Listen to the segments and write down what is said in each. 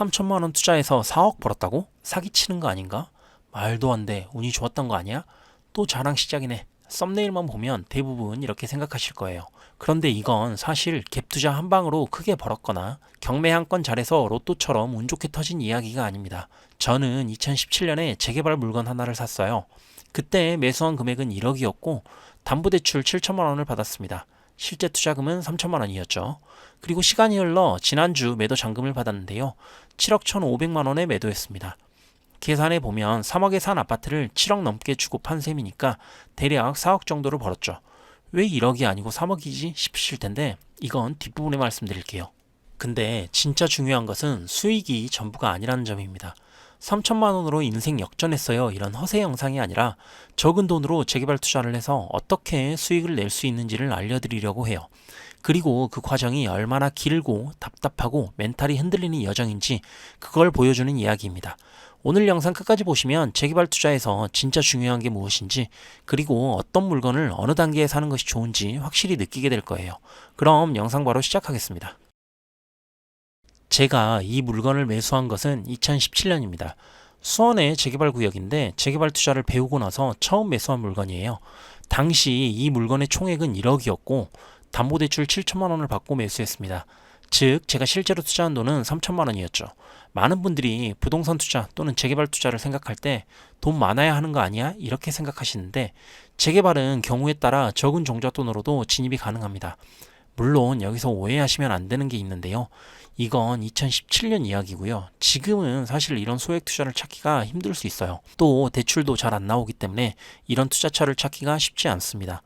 3천만 원 투자해서 4억 벌었다고? 사기치는 거 아닌가? 말도 안 돼. 운이 좋았던 거 아니야? 또 자랑 시작이네. 썸네일만 보면 대부분 이렇게 생각하실 거예요. 그런데 이건 사실 갭 투자 한 방으로 크게 벌었거나 경매 한 건 잘해서 로또처럼 운 좋게 터진 이야기가 아닙니다. 저는 2017년에 재개발 물건 하나를 샀어요. 그때 매수한 금액은 1억이었고 담보대출 7천만 원을 받았습니다. 실제 투자금은 3천만 원이었죠. 그리고 시간이 흘러 지난주 매도 잔금을 받았는데요. 7억 1,500만 원에 매도했습니다. 계산해 보면 3억에 산 아파트를 7억 넘게 주고 판 셈이니까 대략 4억 정도를 벌었죠. 왜 1억이 아니고 3억이지 싶으실 텐데 이건 뒷부분에 말씀드릴게요. 근데 진짜 중요한 것은 수익이 전부가 아니라는 점입니다. 3천만 원으로 인생 역전했어요. 이런 허세 영상이 아니라 적은 돈으로 재개발 투자를 해서 어떻게 수익을 낼 수 있는지를 알려드리려고 해요. 그리고 그 과정이 얼마나 길고 답답하고 멘탈이 흔들리는 여정인지 그걸 보여주는 이야기입니다. 오늘 영상 끝까지 보시면 재개발 투자에서 진짜 중요한 게 무엇인지 그리고 어떤 물건을 어느 단계에 사는 것이 좋은지 확실히 느끼게 될 거예요. 그럼 영상 바로 시작하겠습니다. 제가 이 물건을 매수한 것은 2017년입니다. 수원의 재개발 구역인데 재개발 투자를 배우고 나서 처음 매수한 물건이에요. 당시 이 물건의 총액은 1억이었고 담보대출 7천만 원을 받고 매수했습니다. 즉 제가 실제로 투자한 돈은 3천만 원이었죠. 많은 분들이 부동산 투자 또는 재개발 투자를 생각할 때 돈 많아야 하는 거 아니야? 이렇게 생각하시는데 재개발은 경우에 따라 적은 종잣돈으로도 진입이 가능합니다. 물론 여기서 오해하시면 안 되는 게 있는데요. 이건 2017년 이야기고요. 지금은 사실 이런 소액 투자를 찾기가 힘들 수 있어요. 또 대출도 잘 안 나오기 때문에 이런 투자처를 찾기가 쉽지 않습니다.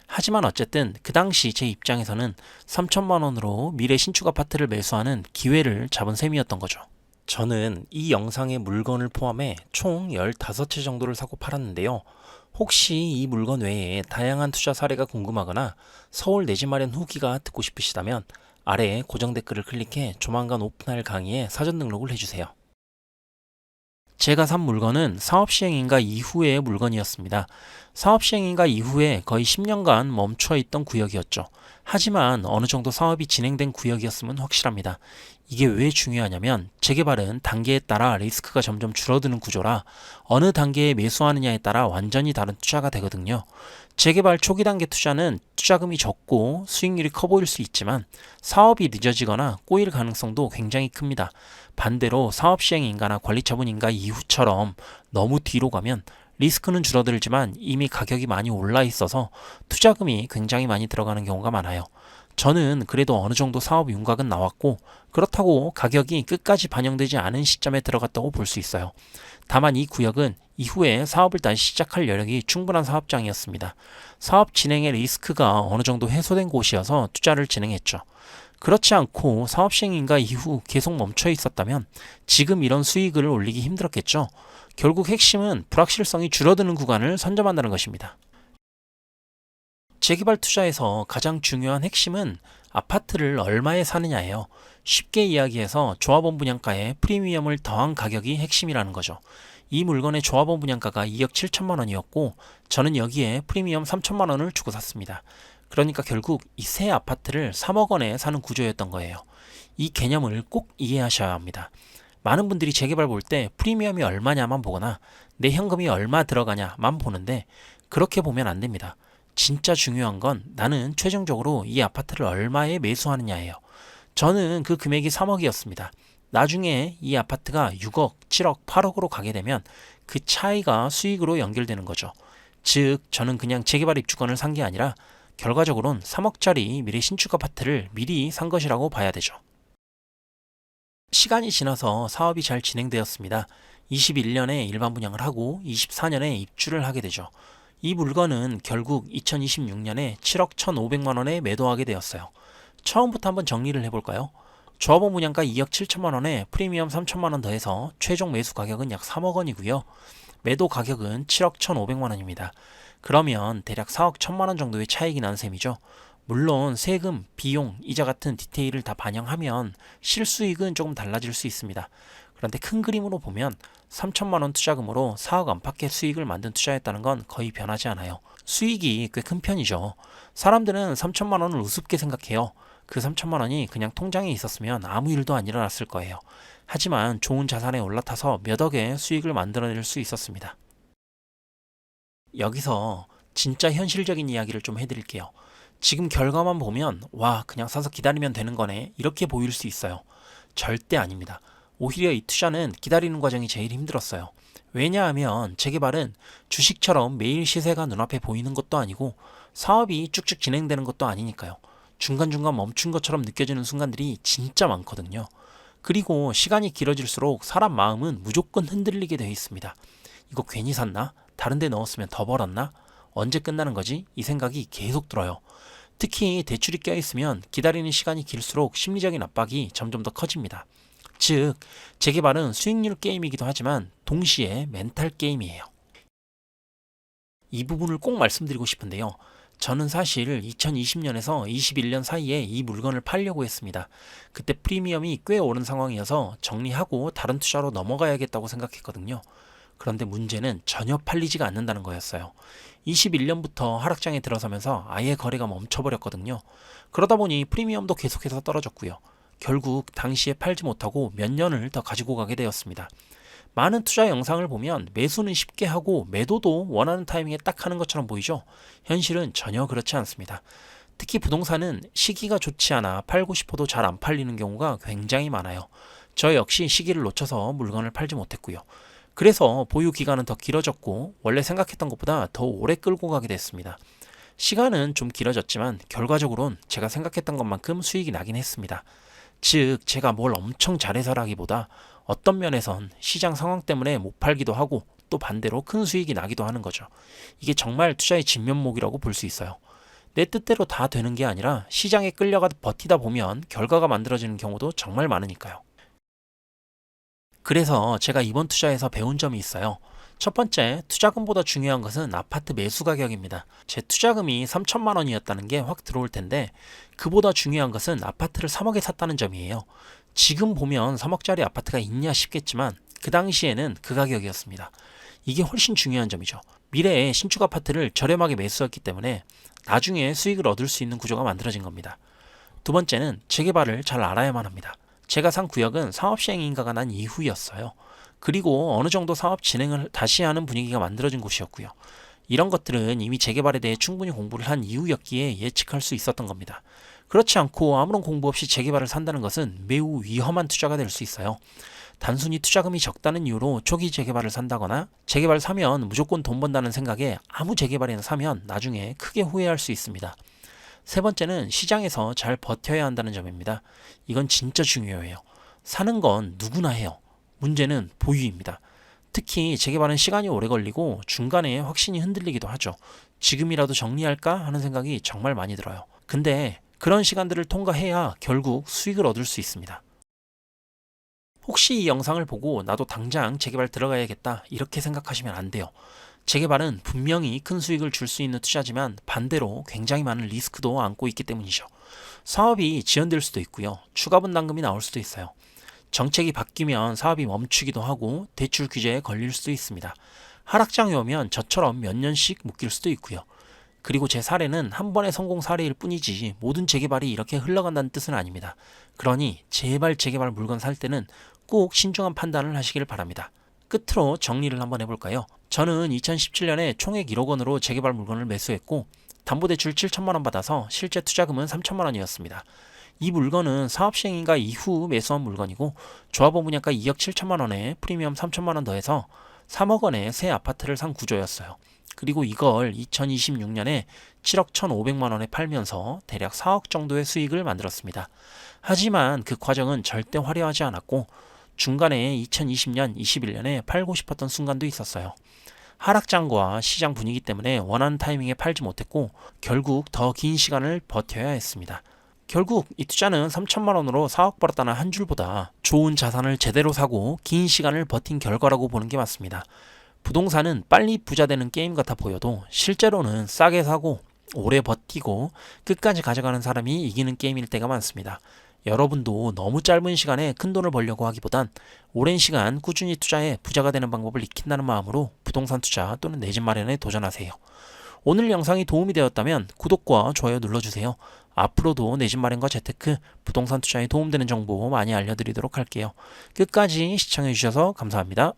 하지만 어쨌든 그 당시 제 입장에서는 3천만 원으로 미래 신축 아파트를 매수하는 기회를 잡은 셈이었던 거죠. 저는 이 영상의 물건을 포함해 총 15채 정도를 사고 팔았는데요. 혹시 이 물건 외에 다양한 투자 사례가 궁금하거나 서울 내 집 마련 후기가 듣고 싶으시다면 아래 고정 댓글을 클릭해 조만간 오픈할 강의에 사전 등록을 해주세요. 제가 산 물건은 사업시행인가 이후의 물건이었습니다. 사업시행인가 이후에 거의 10년간 멈춰있던 구역이었죠. 하지만 어느 정도 사업이 진행된 구역이었으면 확실합니다. 이게 왜 중요하냐면 재개발은 단계에 따라 리스크가 점점 줄어드는 구조라 어느 단계에 매수하느냐에 따라 완전히 다른 투자가 되거든요. 재개발 초기 단계 투자는 투자금이 적고 수익률이 커 보일 수 있지만 사업이 늦어지거나 꼬일 가능성도 굉장히 큽니다. 반대로 사업시행인가나 관리처분인가 이후처럼 너무 뒤로 가면 리스크는 줄어들지만 이미 가격이 많이 올라 있어서 투자금이 굉장히 많이 들어가는 경우가 많아요. 저는 그래도 어느 정도 사업 윤곽은 나왔고 그렇다고 가격이 끝까지 반영되지 않은 시점에 들어갔다고 볼 수 있어요. 다만 이 구역은 이후에 사업을 다시 시작할 여력이 충분한 사업장이었습니다. 사업 진행의 리스크가 어느 정도 해소된 곳이어서 투자를 진행했죠. 그렇지 않고 사업 시행인가 이후 계속 멈춰 있었다면 지금 이런 수익을 올리기 힘들었겠죠. 결국 핵심은 불확실성이 줄어드는 구간을 선점한다는 것입니다. 재개발 투자에서 가장 중요한 핵심은 아파트를 얼마에 사느냐예요. 쉽게 이야기해서 조합원 분양가에 프리미엄을 더한 가격이 핵심이라는 거죠. 이 물건의 조합원 분양가가 2억 7천만 원이었고 저는 여기에 프리미엄 3천만 원을 주고 샀습니다. 그러니까 결국 이 새 아파트를 3억 원에 사는 구조였던 거예요. 이 개념을 꼭 이해하셔야 합니다. 많은 분들이 재개발 볼 때 프리미엄이 얼마냐만 보거나 내 현금이 얼마 들어가냐만 보는데 그렇게 보면 안 됩니다. 진짜 중요한 건 나는 최종적으로 이 아파트를 얼마에 매수하느냐예요. 저는 그 금액이 3억이었습니다. 나중에 이 아파트가 6억, 7억, 8억으로 가게 되면 그 차이가 수익으로 연결되는 거죠. 즉 저는 그냥 재개발 입주권을 산 게 아니라 결과적으로는 3억짜리 미래 신축 아파트를 미리 산 것이라고 봐야 되죠. 시간이 지나서 사업이 잘 진행되었습니다. 21년에 일반 분양을 하고 24년에 입주를 하게 되죠. 이 물건은 결국 2026년에 7억 1,500만 원에 매도하게 되었어요. 처음부터 한번 정리를 해볼까요? 조합원 분양가 2억 7천만 원에 프리미엄 3천만 원 더해서 최종 매수 가격은 약 3억 원이고요. 매도 가격은 7억 1,500만 원입니다. 그러면 대략 4억 1천만 원 정도의 차익이 난 셈이죠. 물론 세금, 비용, 이자 같은 디테일을 다 반영하면 실수익은 조금 달라질 수 있습니다. 그런데 큰 그림으로 보면 3천만 원 투자금으로 4억 안팎의 수익을 만든 투자였다는 건 거의 변하지 않아요. 수익이 꽤 큰 편이죠. 사람들은 3천만 원을 우습게 생각해요. 그 3천만 원이 그냥 통장에 있었으면 아무 일도 안 일어났을 거예요. 하지만 좋은 자산에 올라타서 몇 억의 수익을 만들어낼 수 있었습니다. 여기서 진짜 현실적인 이야기를 좀 해드릴게요. 지금 결과만 보면 와 그냥 사서 기다리면 되는 거네 이렇게 보일 수 있어요. 절대 아닙니다. 오히려 이 투자는 기다리는 과정이 제일 힘들었어요. 왜냐하면 재개발은 주식처럼 매일 시세가 눈앞에 보이는 것도 아니고 사업이 쭉쭉 진행되는 것도 아니니까요. 중간중간 멈춘 것처럼 느껴지는 순간들이 진짜 많거든요. 그리고 시간이 길어질수록 사람 마음은 무조건 흔들리게 되어 있습니다. 이거 괜히 샀나? 다른 데 넣었으면 더 벌었나? 언제 끝나는 거지? 이 생각이 계속 들어요. 특히 대출이 껴있으면 기다리는 시간이 길수록 심리적인 압박이 점점 더 커집니다. 즉, 재개발은 수익률 게임이기도 하지만 동시에 멘탈 게임이에요. 이 부분을 꼭 말씀드리고 싶은데요. 저는 사실 2020년에서 21년 사이에 이 물건을 팔려고 했습니다. 그때 프리미엄이 꽤 오른 상황이어서 정리하고 다른 투자로 넘어가야겠다고 생각했거든요. 그런데 문제는 전혀 팔리지가 않는다는 거였어요. 21년부터 하락장에 들어서면서 아예 거래가 멈춰버렸거든요. 그러다 보니 프리미엄도 계속해서 떨어졌고요. 결국 당시에 팔지 못하고 몇 년을 더 가지고 가게 되었습니다. 많은 투자 영상을 보면 매수는 쉽게 하고 매도도 원하는 타이밍에 딱 하는 것처럼 보이죠? 현실은 전혀 그렇지 않습니다. 특히 부동산은 시기가 좋지 않아 팔고 싶어도 잘 안 팔리는 경우가 굉장히 많아요. 저 역시 시기를 놓쳐서 물건을 팔지 못했고요. 그래서 보유 기간은 더 길어졌고 원래 생각했던 것보다 더 오래 끌고 가게 됐습니다. 시간은 좀 길어졌지만 결과적으로는 제가 생각했던 것만큼 수익이 나긴 했습니다. 즉 제가 뭘 엄청 잘해서라기보다 어떤 면에선 시장 상황 때문에 못 팔기도 하고 또 반대로 큰 수익이 나기도 하는 거죠. 이게 정말 투자의 진면목이라고 볼 수 있어요. 내 뜻대로 다 되는 게 아니라 시장에 끌려가 버티다 보면 결과가 만들어지는 경우도 정말 많으니까요. 그래서 제가 이번 투자에서 배운 점이 있어요. 첫 번째, 투자금보다 중요한 것은 아파트 매수 가격입니다. 제 투자금이 3천만 원이었다는 게 확 들어올 텐데 그보다 중요한 것은 아파트를 3억에 샀다는 점이에요. 지금 보면 3억짜리 아파트가 있냐 싶겠지만 그 당시에는 그 가격이었습니다. 이게 훨씬 중요한 점이죠. 미래에 신축 아파트를 저렴하게 매수했기 때문에 나중에 수익을 얻을 수 있는 구조가 만들어진 겁니다. 두 번째는 재개발을 잘 알아야만 합니다. 제가 산 구역은 사업시행 인가가 난 이후였어요. 그리고 어느 정도 사업 진행을 다시 하는 분위기가 만들어진 곳이었고요. 이런 것들은 이미 재개발에 대해 충분히 공부를 한 이후였기에 예측할 수 있었던 겁니다. 그렇지 않고 아무런 공부 없이 재개발을 산다는 것은 매우 위험한 투자가 될 수 있어요. 단순히 투자금이 적다는 이유로 초기 재개발을 산다거나 재개발 사면 무조건 돈 번다는 생각에 아무 재개발이나 사면 나중에 크게 후회할 수 있습니다. 세 번째는 시장에서 잘 버텨야 한다는 점입니다. 이건 진짜 중요해요. 사는 건 누구나 해요. 문제는 보유입니다. 특히 재개발은 시간이 오래 걸리고 중간에 확신이 흔들리기도 하죠. 지금이라도 정리할까 하는 생각이 정말 많이 들어요. 근데 그런 시간들을 통과해야 결국 수익을 얻을 수 있습니다. 혹시 이 영상을 보고 나도 당장 재개발 들어가야겠다 이렇게 생각하시면 안 돼요. 재개발은 분명히 큰 수익을 줄 수 있는 투자지만 반대로 굉장히 많은 리스크도 안고 있기 때문이죠. 사업이 지연될 수도 있고요. 추가 분담금이 나올 수도 있어요. 정책이 바뀌면 사업이 멈추기도 하고 대출 규제에 걸릴 수도 있습니다. 하락장이 오면 저처럼 몇 년씩 묶일 수도 있고요. 그리고 제 사례는 한 번의 성공 사례일 뿐이지 모든 재개발이 이렇게 흘러간다는 뜻은 아닙니다. 그러니 제발 재개발 물건 살 때는 꼭 신중한 판단을 하시길 바랍니다. 끝으로 정리를 한번 해볼까요? 저는 2017년에 총액 1억 원으로 재개발 물건을 매수했고 담보대출 7천만 원 받아서 실제 투자금은 3천만 원이었습니다. 이 물건은 사업시행인가 이후 매수한 물건이고 조합원 분양가 2억 7천만 원에 프리미엄 3천만 원 더해서 3억 원의 새 아파트를 산 구조였어요. 그리고 이걸 2026년에 7억 1,500만 원에 팔면서 대략 4억 정도의 수익을 만들었습니다. 하지만 그 과정은 절대 화려하지 않았고 중간에 2020년, 21년에 팔고 싶었던 순간도 있었어요. 하락장과 시장 분위기 때문에 원하는 타이밍에 팔지 못했고 결국 더 긴 시간을 버텨야 했습니다. 결국 이 투자는 3천만 원으로 4억 벌었다는 한 줄보다 좋은 자산을 제대로 사고 긴 시간을 버틴 결과라고 보는 게 맞습니다. 부동산은 빨리 부자 되는 게임 같아 보여도 실제로는 싸게 사고 오래 버티고 끝까지 가져가는 사람이 이기는 게임일 때가 많습니다. 여러분도 너무 짧은 시간에 큰 돈을 벌려고 하기보단 오랜 시간 꾸준히 투자해 부자가 되는 방법을 익힌다는 마음으로 부동산 투자 또는 내 집 마련에 도전하세요. 오늘 영상이 도움이 되었다면 구독과 좋아요 눌러주세요. 앞으로도 내 집 마련과 재테크, 부동산 투자에 도움되는 정보 많이 알려드리도록 할게요. 끝까지 시청해주셔서 감사합니다.